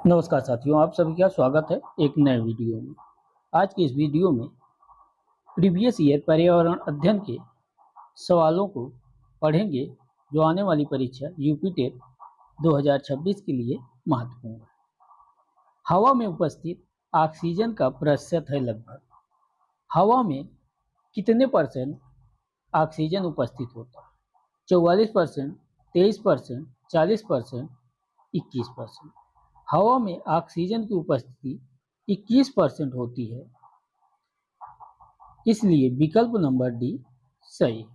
नमस्कार साथियों, आप सभी का स्वागत है एक नए वीडियो में। आज की इस वीडियो में प्रीवियस ईयर पर्यावरण अध्ययन के सवालों को पढ़ेंगे जो आने वाली परीक्षा यूपी टेट 2026 के लिए महत्वपूर्ण है। हवा में उपस्थित ऑक्सीजन का प्रतिशत है लगभग। हवा में कितने परसेंट ऑक्सीजन उपस्थित होता है? 44%, 23%, 40%, 21%। हवा में ऑक्सीजन की उपस्थिति 21% होती है, इसलिए विकल्प नंबर डी सही है।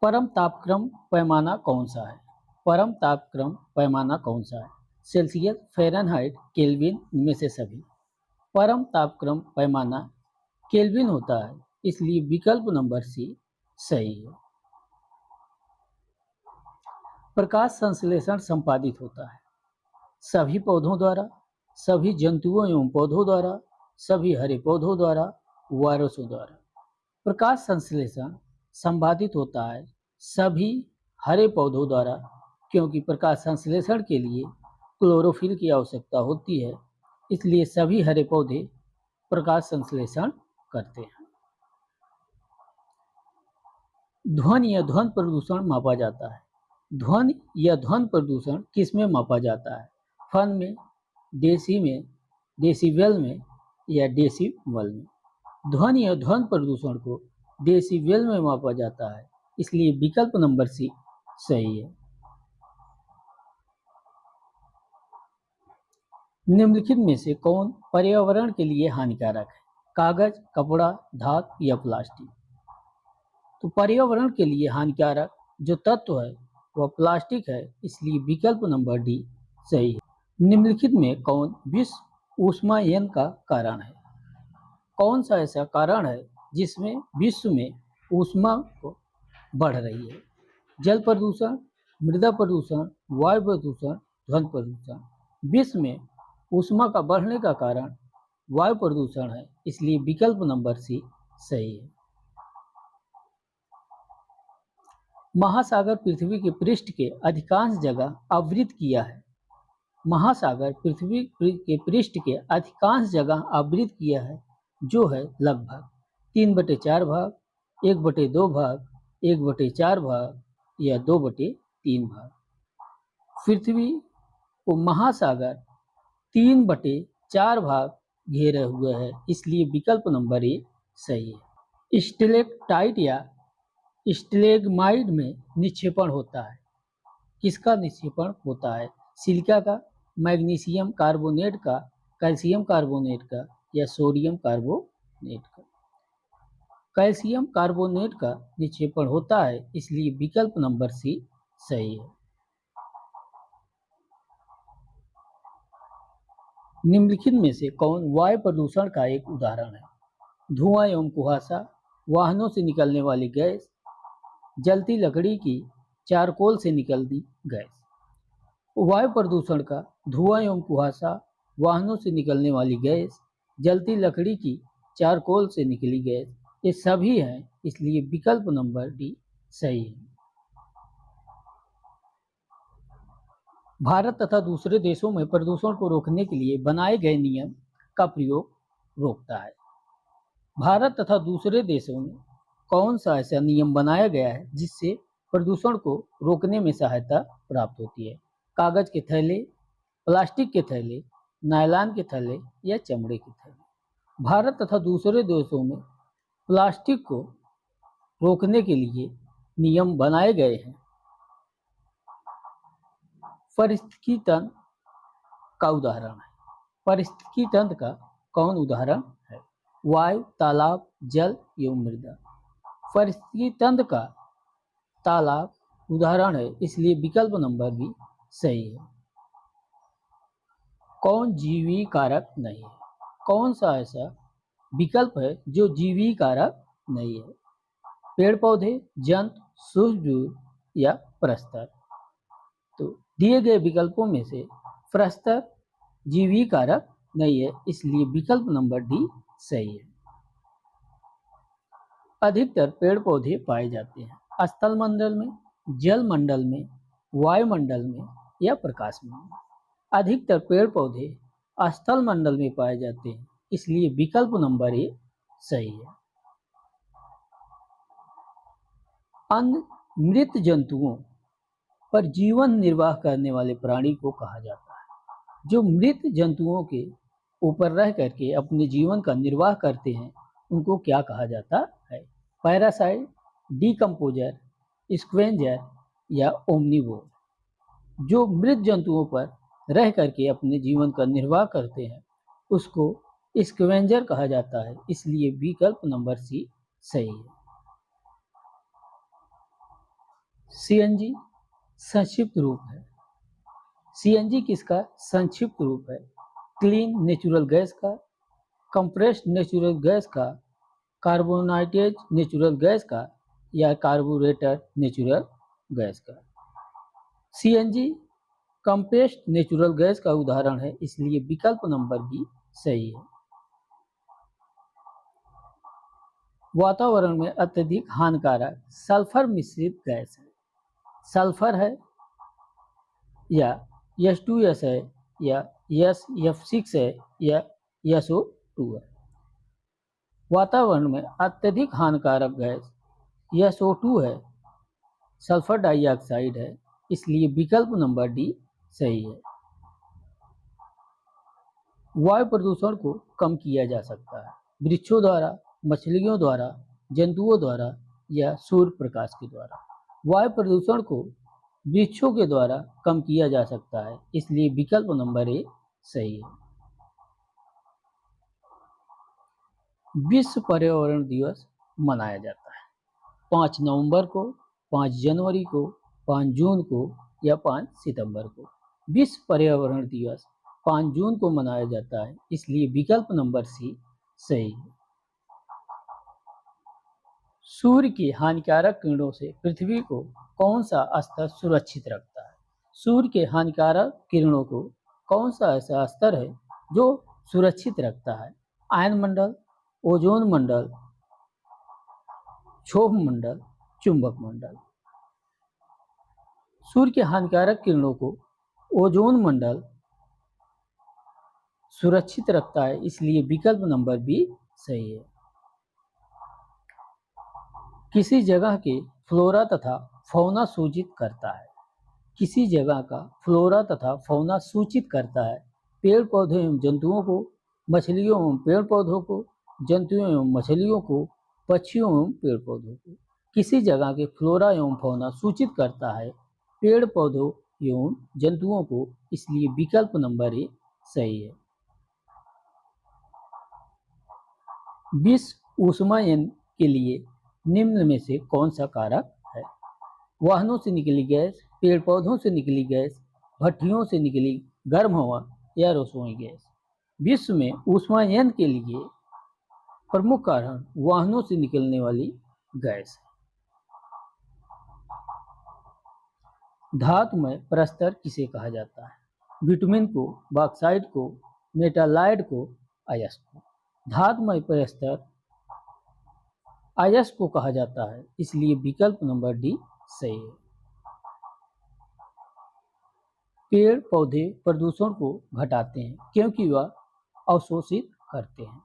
परम तापक्रम पैमाना कौन सा है? परम तापक्रम पैमाना कौन सा है? सेल्सियस, फ़ारेनहाइट, केल्विन, इनमें से सभी। परम तापक्रम पैमाना केल्विन होता है, इसलिए विकल्प नंबर सी सही है। प्रकाश संश्लेषण संपादित होता है सभी पौधों द्वारा, सभी जंतुओं एवं पौधों द्वारा, सभी हरे पौधों द्वारा, वायरसों द्वारा। प्रकाश संश्लेषण संपादित होता है सभी हरे पौधों द्वारा, क्योंकि प्रकाश संश्लेषण के लिए क्लोरोफिल की आवश्यकता होती है, इसलिए सभी हरे पौधे प्रकाश संश्लेषण करते हैं। ध्वनि या ध्वनि प्रदूषण मापा जाता है। ध्वनि या ध्वनि प्रदूषण किस में मापा जाता है? फन में, डेसीबल में या डेसीबल में? ध्वनि या ध्वनि प्रदूषण को डेसीबल में मापा जाता है, इसलिए विकल्प नंबर सी सही है। निम्नलिखित में से कौन पर्यावरण के लिए हानिकारक है? कागज, कपड़ा, धातु या प्लास्टिक? तो पर्यावरण के लिए हानिकारक जो तत्व है वह प्लास्टिक है, इसलिए विकल्प नंबर डी सही है। निम्नलिखित में कौन विश्व ऊष्मायन का कारण है? कौन सा ऐसा कारण है जिसमें विश्व में ऊष्मा बढ़ रही है? जल प्रदूषण, मृदा प्रदूषण, वायु प्रदूषण, ध्वनि प्रदूषण? विश्व में ऊष्मा का बढ़ने का कारण वायु प्रदूषण है, इसलिए विकल्प नंबर सी सही है। महासागर पृथ्वी के पृष्ठ के अधिकांश जगह आवृत किया है। महासागर पृथ्वी के पृष्ठ के अधिकांश जगह आवृत किया है, जो है लगभग 3/4 भाग, 1/2 भाग, 1/4 भाग या 2/3 भाग। पृथ्वी को महासागर 3/4 भाग घेरे हुए है, इसलिए विकल्प नंबर ए सही है। स्टेलेक्टाइट या स्टेलेग्माइट में निक्षेपण होता है। किसका निक्षेपण होता है? सिलिका का, मैग्नीशियम कार्बोनेट का, कैल्शियम कार्बोनेट का या सोडियम कार्बोनेट का? कैल्शियम कार्बोनेट का निक्षेपण होता है, इसलिए विकल्प नंबर सी सही है। निम्नलिखित में से कौन वायु प्रदूषण का एक उदाहरण है? धुआं एवं कुहासा, वाहनों से निकलने वाली गैस, जलती लकड़ी की चारकोल से निकलती गैस। वायु प्रदूषण का धुआं एवं कुहासा, वाहनों से निकलने वाली गैस, जलती लकड़ी की चारकोल से निकली गैस, ये सभी हैं, इसलिए विकल्प नंबर डी सही है। भारत तथा दूसरे देशों में प्रदूषण को रोकने के लिए बनाए गए नियम का प्रयोग रोकता है। भारत तथा दूसरे देशों में कौन सा ऐसा नियम बनाया गया है जिससे प्रदूषण को रोकने में सहायता प्राप्त होती है? कागज के थैले, प्लास्टिक के थैले, नायलॉन के थैले या चमड़े के थैले? भारत तथा दूसरे देशों में प्लास्टिक को रोकने के लिए नियम बनाए गए हैं। पारिस्थितिकी तंत्र का उदाहरण है। पारिस्थितिकी तंत्र का कौन उदाहरण है? वायु, तालाब, जल एवं मृदा? पारिस्थितिकी तंत्र का तालाब उदाहरण है, इसलिए विकल्प नंबर भी सही है। कौन जीवी कारक नहीं है? कौन सा ऐसा विकल्प है जो जीवी कारक नहीं है? पेड़ पौधे, जंतु, सूक्ष्मजीव या प्रस्तर? तो दिए गए विकल्पों में से प्रस्तर जीवी कारक नहीं है, इसलिए विकल्प नंबर डी सही है। अधिकतर पेड़ पौधे पाए जाते हैं। स्थल मंडल में, जल मंडल में, वायुमंडल में या प्रकाश में। अधिकतर पेड़ पौधे स्थल मंडल में पाए जाते हैं, इसलिए विकल्प नंबर ए सही है। अन्य मृत जंतुओं पर जीवन निर्वाह करने वाले प्राणी को कहा जाता है। जो मृत जंतुओं के ऊपर रह करके अपने जीवन का निर्वाह करते हैं उनको क्या कहा जाता है? पैरासाइट, डीकम्पोजर, स्क्वेंजर या ओमनीवोर। जो मृत जंतुओं पर रह करके अपने जीवन का निर्वाह करते हैं उसको स्क्वेंजर कहा जाता है, इसलिए विकल्प नंबर सी सही है। सीएनजी संक्षिप्त रूप है। सीएनजी किसका संक्षिप्त रूप है? क्लीन नेचुरल गैस का, कंप्रेस्ड नेचुरल गैस का, कार्बोनाइटेड नेचुरल गैस का या कार्बोरेटर नेचुरल गैस का। सीएनजी कंप्रेस्ड नेचुरल गैस का उदाहरण है, इसलिए विकल्प नंबर बी सही है। वातावरण में अत्यधिक हानिकारक सल्फर मिश्रित गैस है। सल्फर है या H2S है या SF6 है या SO2 है। वातावरण में अत्यधिक हानिकारक गैस SO2 है, सल्फर डाइऑक्साइड है, इसलिए विकल्प नंबर डी सही है। वायु प्रदूषण को कम किया जा सकता है वृक्षों द्वारा, मछलियों द्वारा, जंतुओं द्वारा या सूर्य प्रकाश के द्वारा। वायु प्रदूषण को वृक्षों के द्वारा कम किया जा सकता है, इसलिए विकल्प नंबर ए सही है। विश्व पर्यावरण दिवस मनाया जाता है 5 नवंबर को, 5 जनवरी को, 5 जून को या 5 सितंबर को। विश्व पर्यावरण दिवस 5 जून को मनाया जाता है, इसलिए विकल्प नंबर सी सही है। सूर्य की हानिकारक किरणों से पृथ्वी को कौन सा स्तर सुरक्षित रखता है? सूर्य के हानिकारक किरणों को कौन सा ऐसा स्तर है जो सुरक्षित रखता है? आयन मंडल, ओजोन मंडल, क्षोभ मंडल, चुंबक मंडल। सूर्य के हानिकारक किरणों को ओजोन मंडल सुरक्षित रखता है, इसलिए विकल्प नंबर बी सही है। किसी जगह के फ्लोरा तथा फौना सूचित करता है। किसी जगह का फ्लोरा तथा फौना सूचित करता है पेड़ पौधों एवं जंतुओं को, मछलियों एवं पेड़ पौधों को, जंतुओं एवं मछलियों को, पक्षियों एवं पेड़ पौधों को। किसी जगह के फ्लोरा एवं फौना सूचित करता है पेड़ पौधों एवं जंतुओं को, इसलिए विकल्प नंबर ए सही है। विश्व ऊष्मायन के लिए निम्न में से कौन सा कारक है? वाहनों से निकली गैस, पेड़ पौधों से निकली गैस, भट्टियों से निकली गर्म हवा या रसोई गैस। विश्व में ऊष्मायन के लिए प्रमुख कारण वाहनों से निकलने वाली गैस है। धातुमय प्रस्तर किसे कहा जाता है? विटामिन को, बॉक्साइट को, मेटालाइट को, अयस्क को। धातुमय प्रस्तर अयस्क को कहा जाता है, इसलिए विकल्प नंबर डी सही है। पेड़ पौधे प्रदूषण को घटाते हैं क्योंकि वह अवशोषित करते हैं।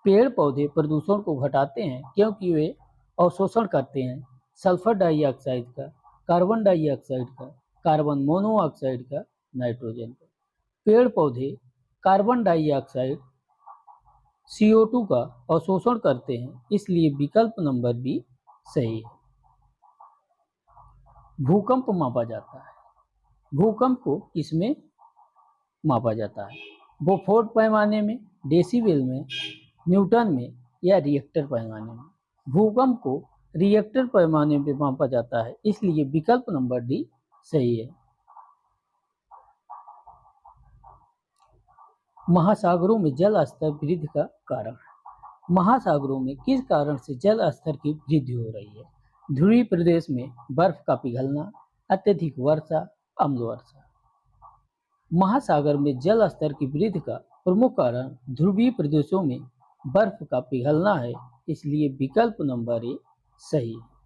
पेड़ पौधे प्रदूषण को घटाते हैं क्योंकि वे अवशोषण करते हैं सल्फर डाइऑक्साइड का, कार्बन डाइऑक्साइड का, कार्बन मोनोऑक्साइड का, नाइट्रोजन का। पेड़ पौधे कार्बन डाइऑक्साइड CO2 का अवशोषण करते हैं, इसलिए विकल्प नंबर बी सही है। भूकंप मापा जाता है। भूकंप को किसमें मापा जाता है? बोफोर्ड पैमाने में, डेसिबल में, न्यूटन में या रिएक्टर पैमाने में। भूकंप को रिएक्टर पैमाने में मापा जाता है, इसलिए विकल्प नंबर डी सही है। महासागरों में जल स्तर वृद्धि का कारण है। महासागरों में किस कारण से जल स्तर की वृद्धि हो रही है? ध्रुवीय प्रदेश में बर्फ का पिघलना, अत्यधिक वर्षा, अम्ल वर्षा। महासागर में जल स्तर की वृद्धि का प्रमुख कारण ध्रुवीय प्रदेशों में बर्फ का पिघलना है, इसलिए विकल्प नंबर ए सही है।